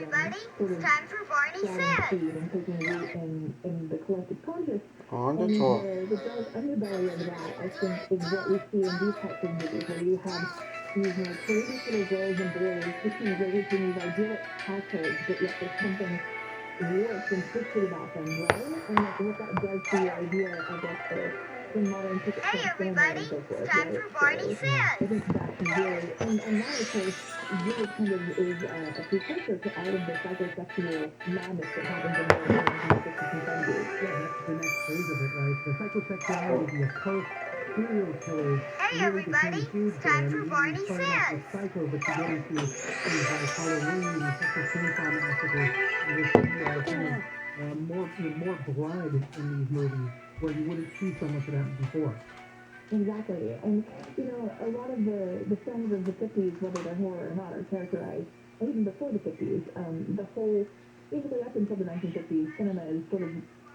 everybody, it's time for Barney Says. And taking root in the collective conscious. On the And tour. the dark underbelly of that, I think, is what we see in these types of movies, where you have these, courageous little girls and boys who can raise in these idyllic households, but yet there's something warped and twisted about them, right? And like what that does to the idea of like the modern ticket Hey film cinema everybody, and so forth, it's time right? for Barney So I Says. think that's really, and that of course really kind of is a precursor to all of the psychosexual madness that happens in America in the 1960s and 70s. Yeah, that's the next phase of it, right? The psychosexuality, the approach, serial killers Hey really became everybody, huge it's there. time And for you Barney started off with Says. Psycho, but you get into things like Halloween and Texas Chainsaw Massacre, and you see kind of more blood in these movies where you wouldn't see so much of that before. Exactly. And, a lot of the films of the 50s, whether they're horror or not, are characterized, and even before the 50s, the whole, basically up until the 1950s, cinema is sort of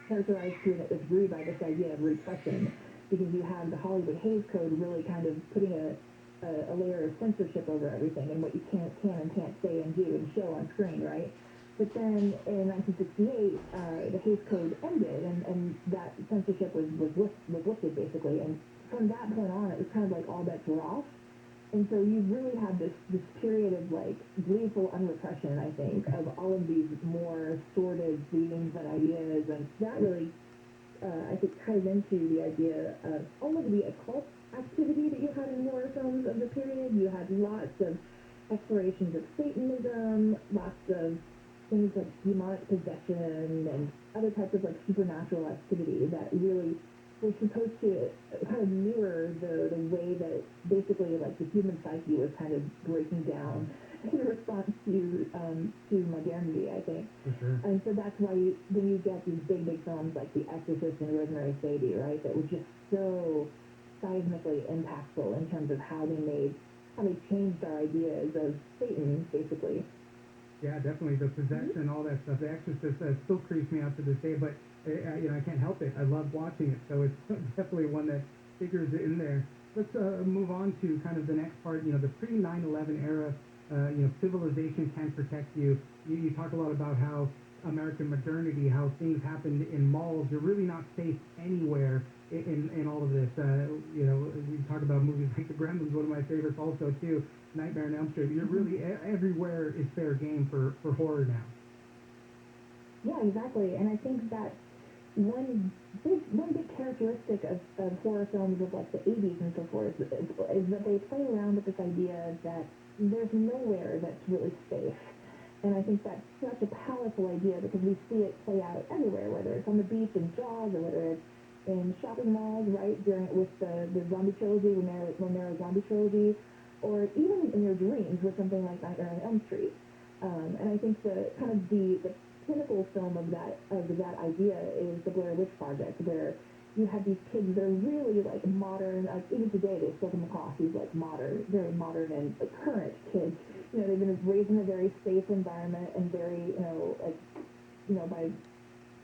characterized to a degree by this idea of repression, because you have the Hollywood Hays Code really kind of putting a layer of censorship over everything and what you can and can't say and do and show on screen, right? But then in 1968, the Hays Code ended, and that censorship was lifted, basically. And from that point on, it was kind of like all bets were off. And so you really had this period of, gleeful unrepression, I think, of all of these more sordid themes and ideas. And that really, I think, ties into the idea of all of the occult activity that you had in horror films of the period. You had lots of explorations of Satanism, lots of things like demonic possession and other types of supernatural activity that really were supposed to kind of mirror the way that basically the human psyche was kind of breaking down in response to modernity, I think. For sure. And so that's why when you get these big films like The Exorcist and Rosemary's Baby, right, that were just so seismically impactful in terms of how they changed our ideas of Satan, basically. Yeah, definitely. The possession, all that stuff. The Exorcist still creeps me out to this day, but I can't help it. I love watching it, so it's definitely one that figures in there. Let's move on to kind of the next part. The pre 9/11 era. Civilization can protect you. You talk a lot about how American modernity, how things happened in malls. You're really not safe anywhere in all of this. We talk about movies like The Gremlins, one of my favorites also too. Nightmare on Elm Street. You're really everywhere is fair game for horror now. Yeah, exactly. And I think that one big characteristic of horror films of the 80s and so forth is that they play around with this idea that there's nowhere that's really safe. And I think that's such a powerful idea because we see it play out everywhere, whether it's on the beach in Jaws or whether it's in shopping malls, right, with the zombie trilogy, Romero zombie trilogy, or even in your dreams with something like Nightmare on Elm Street. And I think the pinnacle film of that idea is the Blair Witch Project, where you have these kids that are really modern. Even today, they still come across these very modern and current kids. They've been raised in a very safe environment and very by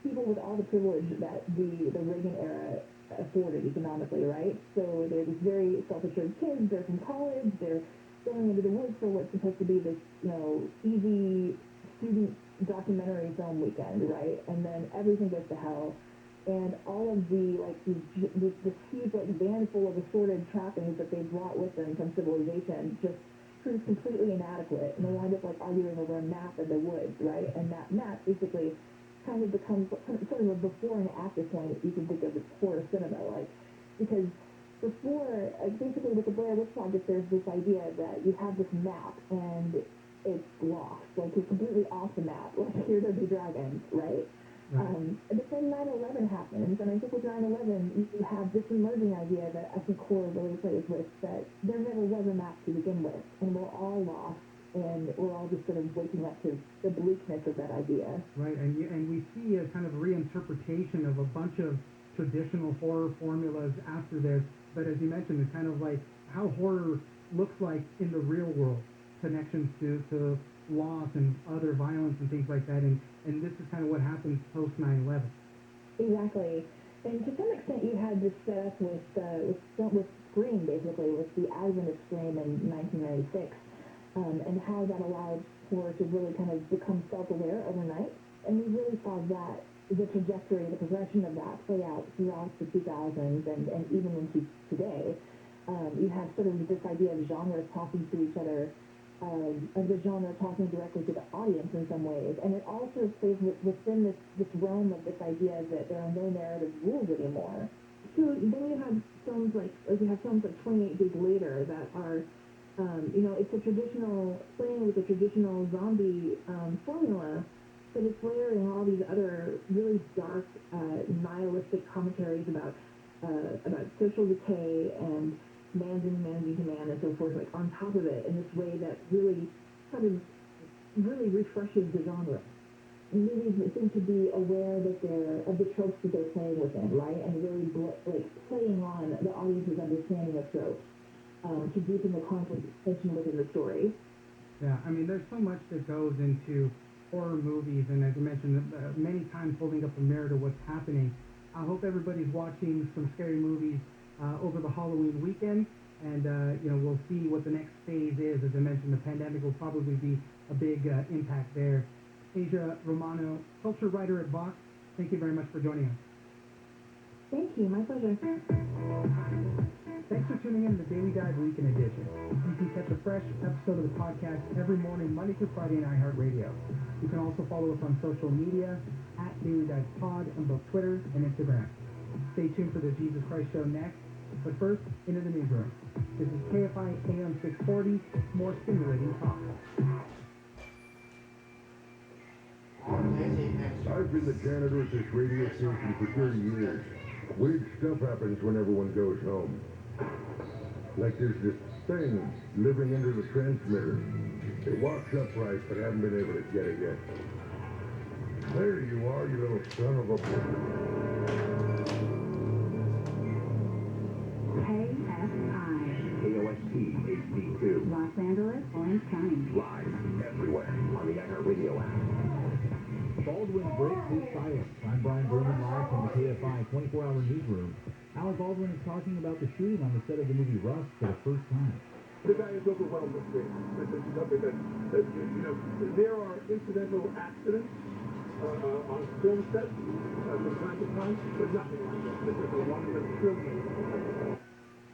people with all the privilege that the Reagan era afforded economically, right? So they're these very self-assured kids. They're from college. They're going into the woods for what's supposed to be this easy student documentary film weekend, right? And then everything goes to hell. And all of this huge van full of assorted trappings that they brought with them from civilization just proves completely inadequate. And they wind up arguing over a map of the woods, right? And that map basically kind of becomes sort of a before and after point that you can think of as horror cinema, because before, basically with the Blair Witch Project, there's this idea that you have this map and it's lost, it's completely off the map, here there be dragons, right? Right. But then 9/11 happens, and I think with 9/11, you have this emerging idea that I think horror really plays with, that there never was a map to begin with, and we're all lost, and we're all just sort of waking up to the bleakness of that idea. Right, and we see a kind of reinterpretation of a bunch of traditional horror formulas after this, but as you mentioned, it's kind of like how horror looks like in the real world, connections to loss and other violence and things like that, and this is kind of what happens post 9/11. Exactly. And to some extent, you had this set up with Scream, basically, with the advent of Scream in 1996, and how that allowed horror to really kind of become self-aware overnight. And we really saw that, the trajectory, the progression of that play out throughout the 2000s and even into today. You have sort of this idea of genres talking to each other, of the genre talking directly to the audience in some ways. And it all sort of plays within this realm of this idea that there are no narrative rules anymore. So then you have films like you have films like 28 Days Later that are, it's a traditional, playing with a traditional zombie formula, but it's layering all these other really dark, nihilistic commentaries about social decay and man's inhumanity to man and so forth, like on top of it in this way that really kind of really refreshes the genre. Movies seem to be aware that of the tropes that they're playing within, right? And really playing on the audience's understanding of tropes to deepen the conversation within the story. Yeah, I mean, there's so much that goes into horror movies, and as you mentioned, many times holding up a mirror to what's happening. I hope everybody's watching some scary movies over the Halloween weekend, and we'll see what the next phase is. As I mentioned, the pandemic will probably be a big impact there. Asia Romano, culture writer at Vox, thank you very much for joining us. Thank you, my pleasure. Thanks for tuning in to the Daily Dive Weekend Edition. You can catch a fresh episode of the podcast every morning, Monday through Friday on iHeartRadio. You can also follow us on social media at Daily Dive Pod on both Twitter and Instagram. Stay tuned for the Jesus Christ Show next. But first, into the newsroom. This is Kfi Am 640, more stimulating talk. I've been the janitor at this radio station for 30 years. Weird stuff happens whenever one goes home. Like there's this thing living under the transmitter. It walks upright, but haven't been able to get it yet. There you are, you little son of a... KFI. KOST HD2. Los Angeles, Orange County. Live everywhere on the iHeartRadio app. Baldwin breaks his silence. I'm Brian Berman, live from the KFI 24-hour newsroom. Alec Baldwin is talking about the shooting on the set of the movie Rust for the first time. The guy is overwhelmed with this. This is something that there are incidental accidents on film sets from time to time, but nothing like this. This is a one in a trillion.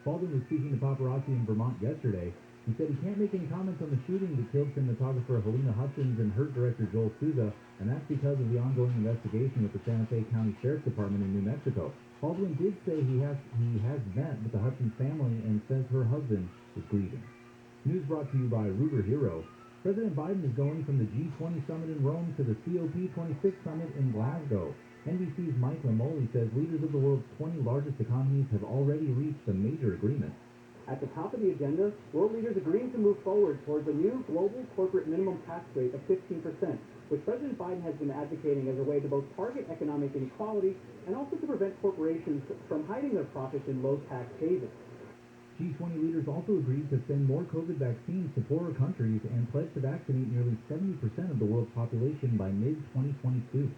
Baldwin was speaking to paparazzi in Vermont yesterday. He said he can't make any comments on the shooting that killed cinematographer Helena Hutchins and hurt director Joel Souza, and that's because of the ongoing investigation with the Santa Fe County Sheriff's Department in New Mexico. Baldwin did say he has met with the Hutchins family and says her husband is grieving. News brought to you by Ruger Hero. President Biden is going from the G20 summit in Rome to the COP26 summit in Glasgow. NBC's Mike Lamoli says leaders of the world's 20 largest economies have already reached a major agreement. At the top of the agenda, world leaders agreeing to move forward towards a new global corporate minimum tax rate of 15%, which President Biden has been advocating as a way to both target economic inequality and also to prevent corporations from hiding their profits in low-tax havens. G20 leaders also agreed to send more COVID vaccines to poorer countries and pledged to vaccinate nearly 70% of the world's population by mid-2022.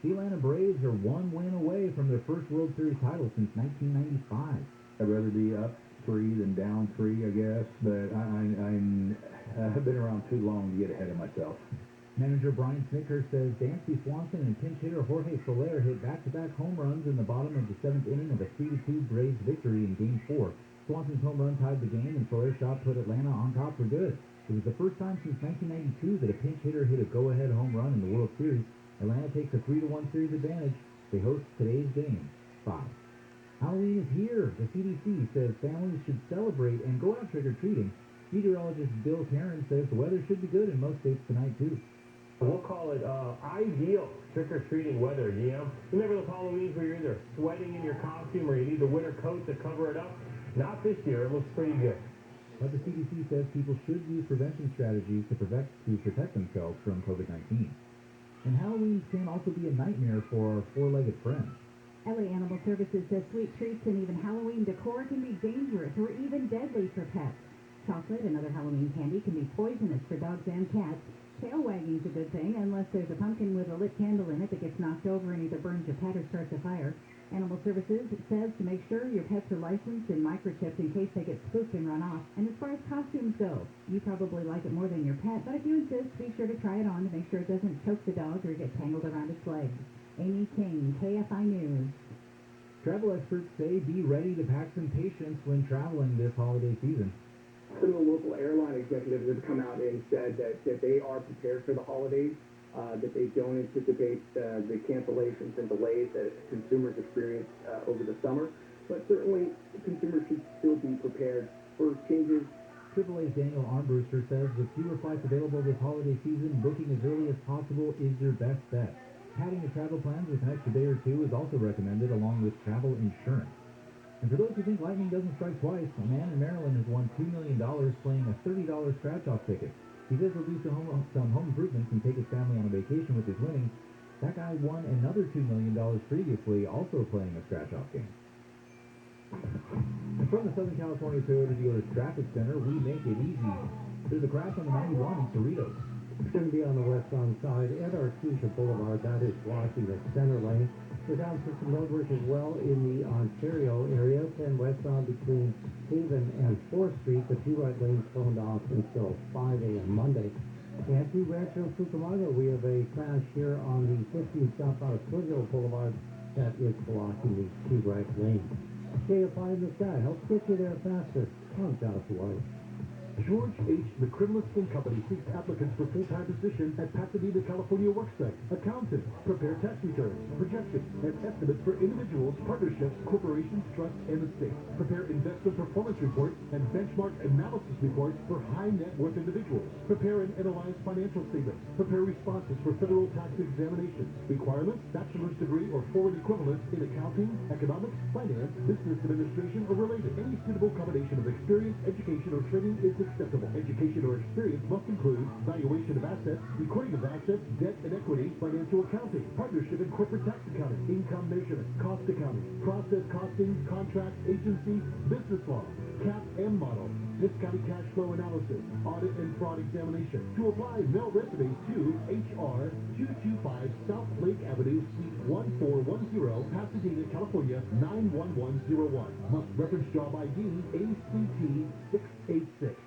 The Atlanta Braves are one win away from their first World Series title since 1995. I'd rather be up 3 than down 3, I guess, but I've been around too long to get ahead of myself. Manager Brian Snicker says Dansby Swanson and pinch hitter Jorge Soler hit back-to-back home runs in the bottom of the 7th inning of a 3-2 Braves victory in Game 4. Swanson's home run tied the game, and Soler's shot put Atlanta on top for good. It was the first time since 1992 that a pinch hitter hit a go-ahead home run in the World Series. Atlanta takes a 3-1 series advantage. They host today's game, 5. Halloween is here. The CDC says families should celebrate and go out trick-or-treating. Meteorologist Bill Caron says the weather should be good in most states tonight, too. We'll call it ideal trick-or-treating weather, you know? Remember those Halloweens where you're either sweating in your costume or you need the winter coat to cover it up? Not this year. It looks pretty good. But the CDC says people should use prevention strategies to protect themselves from COVID-19. And Halloween can also be a nightmare for our four-legged friends. LA Animal Services says sweet treats and even Halloween decor can be dangerous or even deadly for pets. Chocolate and other Halloween candy can be poisonous for dogs and cats. Tail wagging's a good thing unless there's a pumpkin with a lit candle in it that gets knocked over and either burns your pet or starts a fire. Animal Services says to make sure your pets are licensed and microchipped in case they get spooked and run off. And as far as costumes go, you probably like it more than your pet, but if you insist, be sure to try it on to make sure it doesn't choke the dog or get tangled around its legs. Amy King, KFI News. Travel experts say be ready to pack some patience when traveling this holiday season. Some of the local airline executives have come out and said that they are prepared for the holidays, that they don't anticipate the cancellations and delays that consumers experienced over the summer. But certainly, consumers should still be prepared for changes. AAA's Daniel Armbruster says with fewer flights available this holiday season, booking as early as possible is your best bet. Padding your travel plans with an extra day or two is also recommended, along with travel insurance. And for those who think lightning doesn't strike twice, a man in Maryland has won $2 million playing a $30 scratch-off ticket. He says he'll do some home improvements and take his family on a vacation with his winnings. That guy won another $2 million previously, also playing a scratch-off game. And from the Southern California Toyota Dealers Traffic Center, we make it easy. There's a crash on the 91 in Cerritos. It's going to be on the westbound side at Artesia Boulevard. That is blocking the center lane. We're down for some road work as well in the Ontario area. 10 westbound between Haven and 4th Street. The two right lanes phoned off until 5 a.m. Monday. And through Rancho Cucamonga, we have a crash here on the 15 southbound Toledo Boulevard that is blocking the two right lanes. KFI in the sky helps get you there faster. I'm Jonathan White. George H. McCrimless & Company seeks applicants for full-time position at Pasadena, California worksite. Accountant. Prepare tax returns, projections, and estimates for individuals, partnerships, corporations, trusts, and estates. Prepare investment performance reports and benchmark analysis reports for high net worth individuals. Prepare and analyze financial statements. Prepare responses for federal tax examinations. Requirements: bachelor's degree or foreign equivalent in accounting, economics, finance, business administration, or related. Any suitable combination of experience, education, or training is acceptable. Education or experience must include valuation of assets, recording of assets, debt and equity, financial accounting, partnership and corporate tax accounting, income measurement, cost accounting, process costing, contract, agency, business law, cap and model, discounted cash flow analysis, audit and fraud examination. To apply, mail resumes to HR 225 South Lake Avenue, Suite 1410, Pasadena, California 91101. Must reference job ID ACT 686.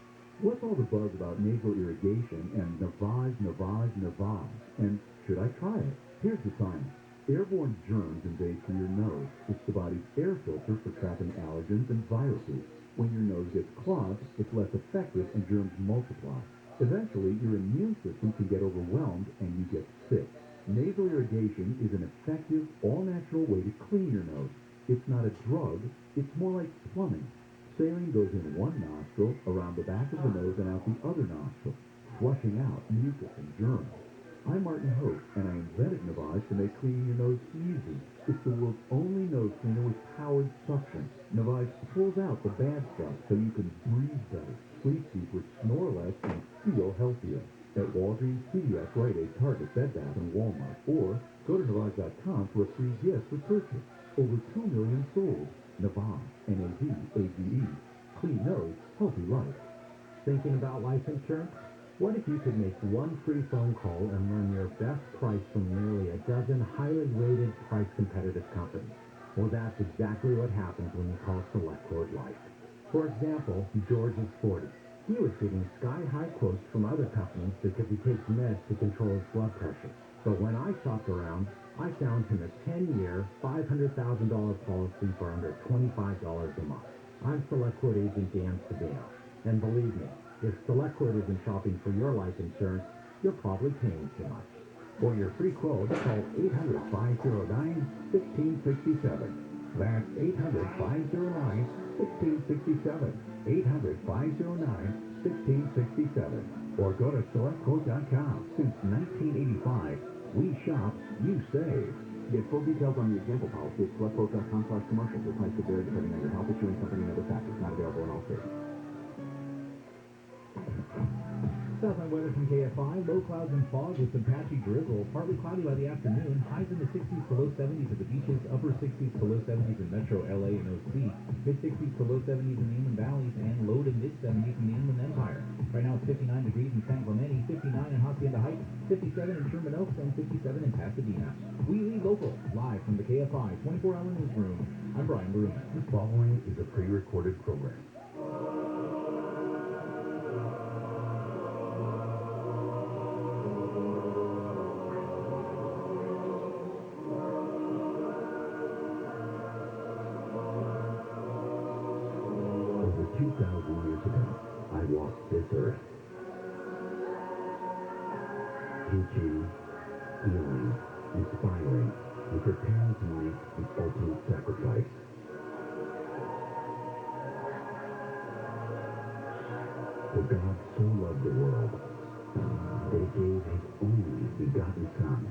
What's all the buzz about nasal irrigation and Navage? And should I try it? Here's the science. Airborne germs invade through your nose. It's the body's air filter for trapping allergens and viruses. When your nose gets clogged, it's less effective and germs multiply. Eventually, your immune system can get overwhelmed and you get sick. Nasal irrigation is an effective, all-natural way to clean your nose. It's not a drug, it's more like plumbing. Saline goes in one nostril, around the back of the nose, and out the other nostril, flushing out mucus and germs. I'm Martin Hope, and I invented Navage to make cleaning your nose easy. It's the world's only nose cleaner with powered suction. Navage pulls out the bad stuff so you can breathe better, sleep deeper, snore less, and feel healthier. At Walgreens, CVS, Rite Aid, Target, Bed Bath, and Walmart. Or go to Navage.com for a free gift with purchase. Over 2 million sold. Navage, N-A-V-A-G-E. Clean nose, healthy life. Thinking about life insurance? What if you could make one free phone call and learn your best price from nearly a dozen highly rated, price-competitive companies? Well, that's exactly what happens when you call SelectQuote Life. For example, George is 40. He was getting sky-high quotes from other companies because he takes meds to control his blood pressure. But when I shopped around, I found him a 10-year, $500,000 policy for under $25 a month. I'm SelectQuote agent Dan Sabino. And believe me, if SelectQuote isn't shopping for your life insurance, you're probably paying too much. For your free quote, call 800-509-1667. That's 800-509-1667. 800-509-1667. Or go to SelectQuote.com. Since 1985, we shop, you save. Get full details on the example policy at SelectQuote.com/commercial. The price could vary depending on your health, insurance company, and other factors. Not available in all states. Southland weather from KFI. Low clouds and fog with some patchy drizzle. Partly cloudy by the afternoon. Highs in the 60s to low 70s at the beaches. Upper 60s to low 70s in Metro LA and OC. Mid 60s to low 70s in the Inland Valleys. And low to mid 70s in the Inland Empire. Right now it's 59 degrees in San Clemente, 59 in Hacienda Heights, 57 in Sherman Oaks, and 57 in Pasadena. We lead local, live from the KFI 24-hour newsroom. I'm Brian Bruno. The following is a pre-recorded program. Over 2,000 years ago, I walked this earth. Teaching, healing, inspiring, and preparing to make the ultimate sacrifice. For God so loved the world that he gave his only begotten Son,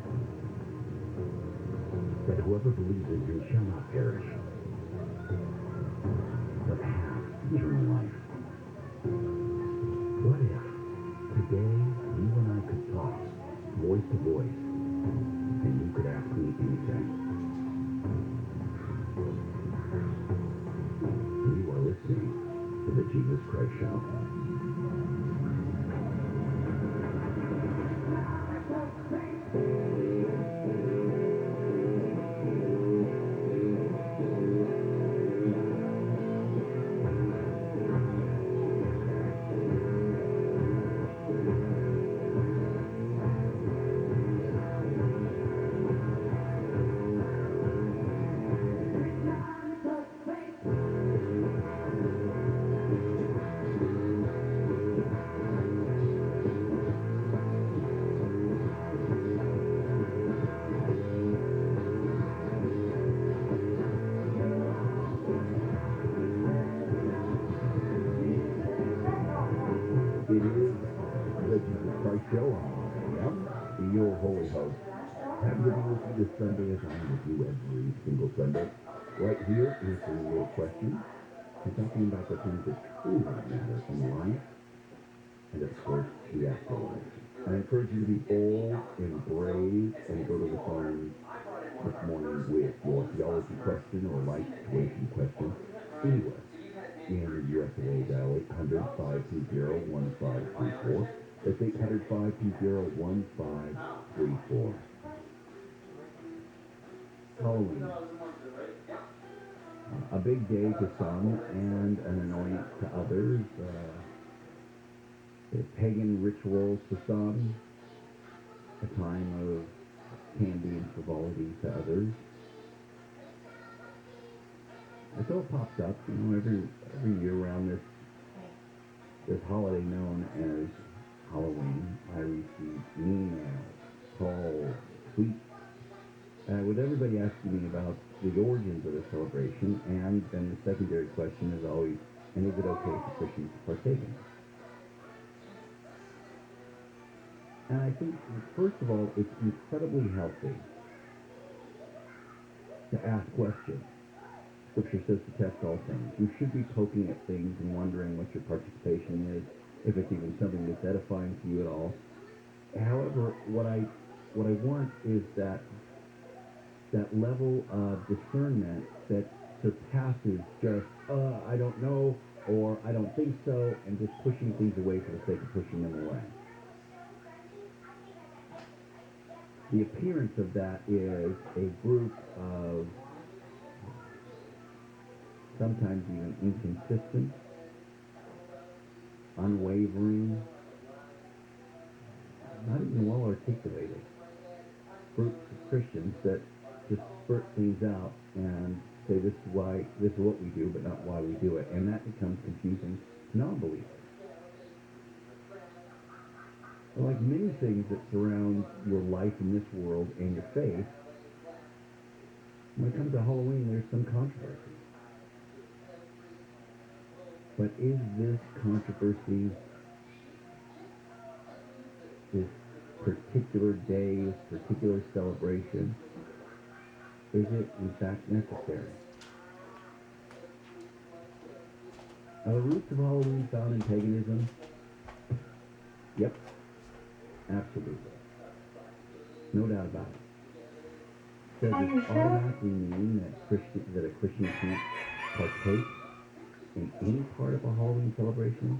that whoever believes in him shall not perish, but have eternal life. What if today you and I could talk voice to voice, and you could ask me anything? You are listening to the Jesus Christ Show. It is the Jesus Christ Show on Kfi Am, your holy host. Happy to be with you this Sunday as I'm with you every single Sunday. Right here, answering your questions and talking about the things that truly matter in life and, of course, the afterlife. I encourage you to be bold and brave and go to the phone this morning with your theology question or life situation question anywhere. In the US of A, dial 800-520-1534. That's 800-520-1534. Halloween. A big day to some and an annoyance to others. Pagan rituals to some. A time of candy and frivolity to others. And so it pops up, every year around this holiday known as Halloween. I receive emails, calls, tweets, with everybody asking me about the origins of the celebration, and then the secondary question is always, and is it okay for Christians to partake in it? And I think, first of all, it's incredibly healthy to ask questions. Scripture says to test all things. You should be poking at things and wondering what your participation is, if it's even something that's edifying to you at all. However, what I want is that level of discernment that surpasses just, I don't know, or I don't think so, and just pushing things away for the sake of pushing them away. The appearance of that is a group of sometimes even inconsistent, unwavering, not even well articulated groups of Christians that just spurt things out and say this is what we do, but not why we do it, and that becomes confusing to non-believers. Like many things that surround your life in this world and your faith, when it comes to Halloween, there's some controversy. But is this controversy, this particular day, this particular celebration, is it in fact necessary? Are the roots of Halloween found in paganism? Yep. Absolutely. No doubt about it. Does it automatically mean that a Christian can't partake in any part of a Halloween celebration?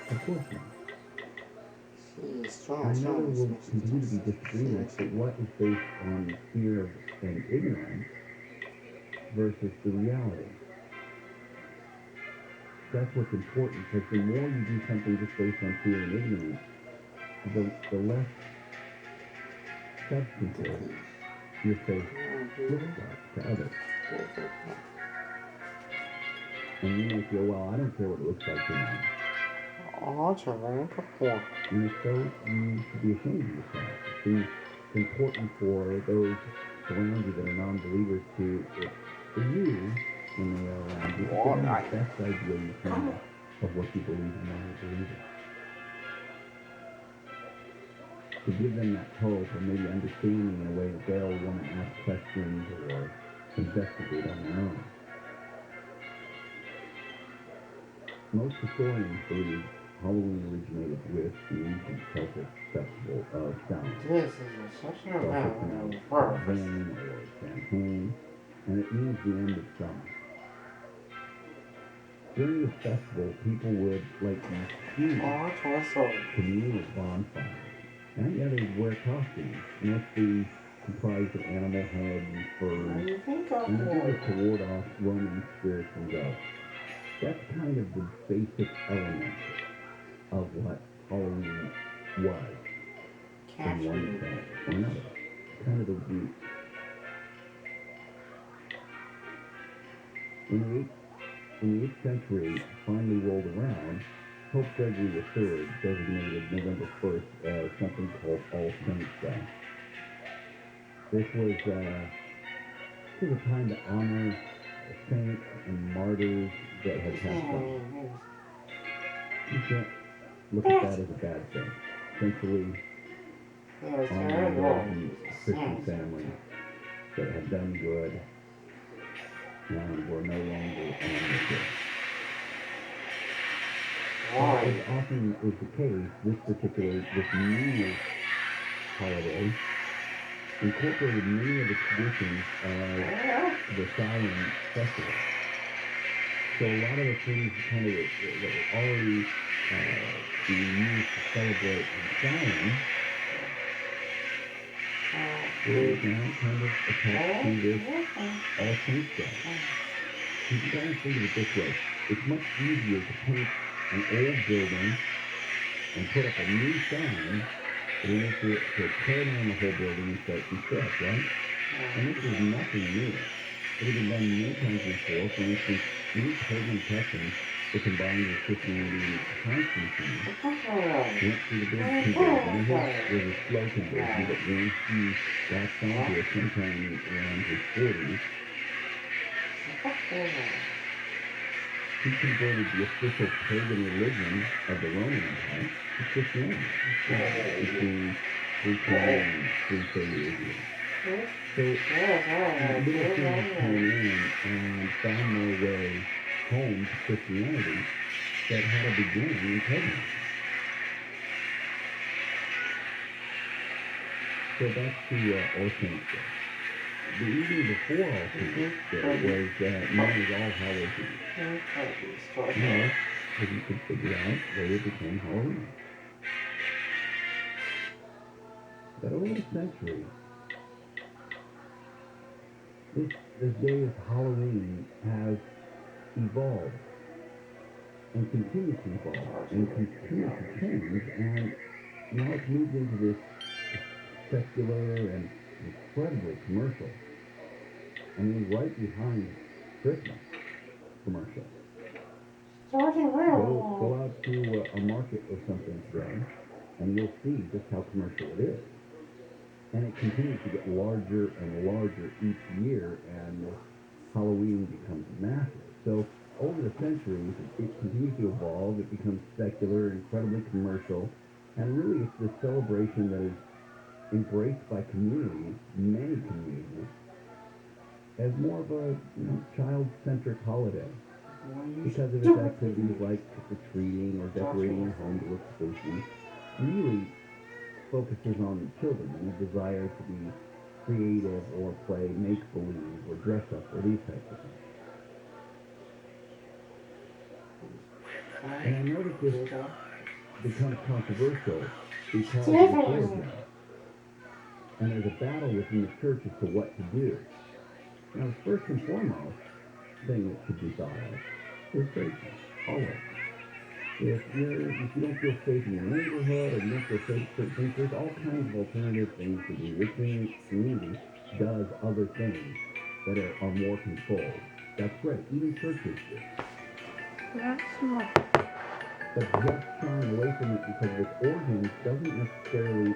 Of course not. I know there will continue to be disagreements, but what is based on fear and ignorance versus the reality? That's what's important, because the more you do something just based on fear and ignorance, the less substantive your faith looks like to others. And you may feel, well, I don't care what it looks like to me. And if so, you should be ashamed of yourself. It's important for those around you that are non-believers to, for you, when they are around you, to give them the best idea you can of what you believe and why you believe it. To give them that hope or maybe understanding in a way that they'll want to ask questions or investigate on their own. Most historians believe Halloween originated with the ancient Celtic festival of Samhain. This is such a bad or Samhain, and it means the end of summer. During this festival, people would light these huge communal bonfires. And yeah, they wear costumes, mostly comprised of animal heads and furs, and they to ward off roaming spirits and ghosts. That's kind of the basic element of what Halloween was, in one sense or another. Kind of the root. In the 8th century, finally rolled around, Pope Gregory III designated November 1st as something called All Saints' Day. This was a time to honor saints and martyrs that had passed on. You can't look at that as a bad thing. Essentially, honoring the Christian family that had done good and were no longer on the earth. As often is the case, this New Year's holiday incorporated many of the traditions of the Samhain festival. So a lot of the things that were already being used to celebrate Samhain were now kind of attached to this All Saints Day. You can kind of think of it this way. It's much easier to paint an old building and put up a new sign than it is to tear down the whole building and start from scratch, right? And this is nothing new. It has been done many times before. For instance, many pagan customs that combined with Christianity and Constantine went through the big conversion. His was a slow conversion, but once he latched onto it sometime around his 40s, he converted the official pagan religion of the Roman Empire to Christianity between 320 and 330 AD. So, little things came in and found their way home to Christianity that had a beginning in paganism. So back to All Saints Day. The evening before All Saints Day was known as All Hallows Eve. Now, as you can figure out, later became Halloween. But over the centuries, this day of Halloween has evolved and continues to evolve and continues to change, and now it's moved into this secular and incredibly commercial. I mean, right behind Christmas commercial. Go out to a market or something today, and you'll see just how commercial it is. And it continues to get larger and larger each year, and Halloween becomes massive. So over the centuries, it continues to evolve. It becomes secular, incredibly commercial, and really it's this celebration that is embraced by communities, many communities, as more of a child-centric holiday. because of its activities like trick-or-treating or decorating your home to look spooky, really focuses on children and a desire to be creative or play make-believe or dress up or these types of things. And I noticed this becomes controversial because of its origin. And there's a battle within the church as to what to do. Now, the first and foremost thing that should be thought of is safety. Always. If you don't feel safe in your neighborhood or you don't feel safe with certain things, there's all kinds of alternative things to do. Your community does other things that are more controlled. That's great. Even churches do. That's small. But just shying away from it because of its origins doesn't necessarily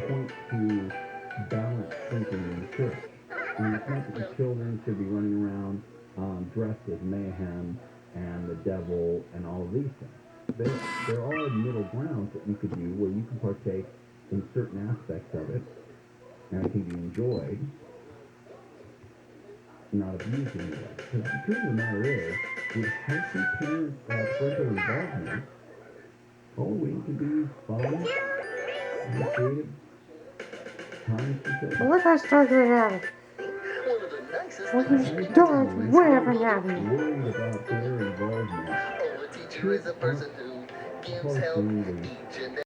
point to balanced thinking in the church. I mean, it's not that the children should be running around dressed as mayhem and the devil and all of these things. There are middle grounds that you could do where you can partake in certain aspects of it, and it can be enjoyed, not abused in any way. Because the truth of the matter is, with healthy parent parental involvement, Halloween can be fun and creative times for children. What if I start doing that? What if I start whatever now? Worried about their involvement. A teacher is a person who gives help each and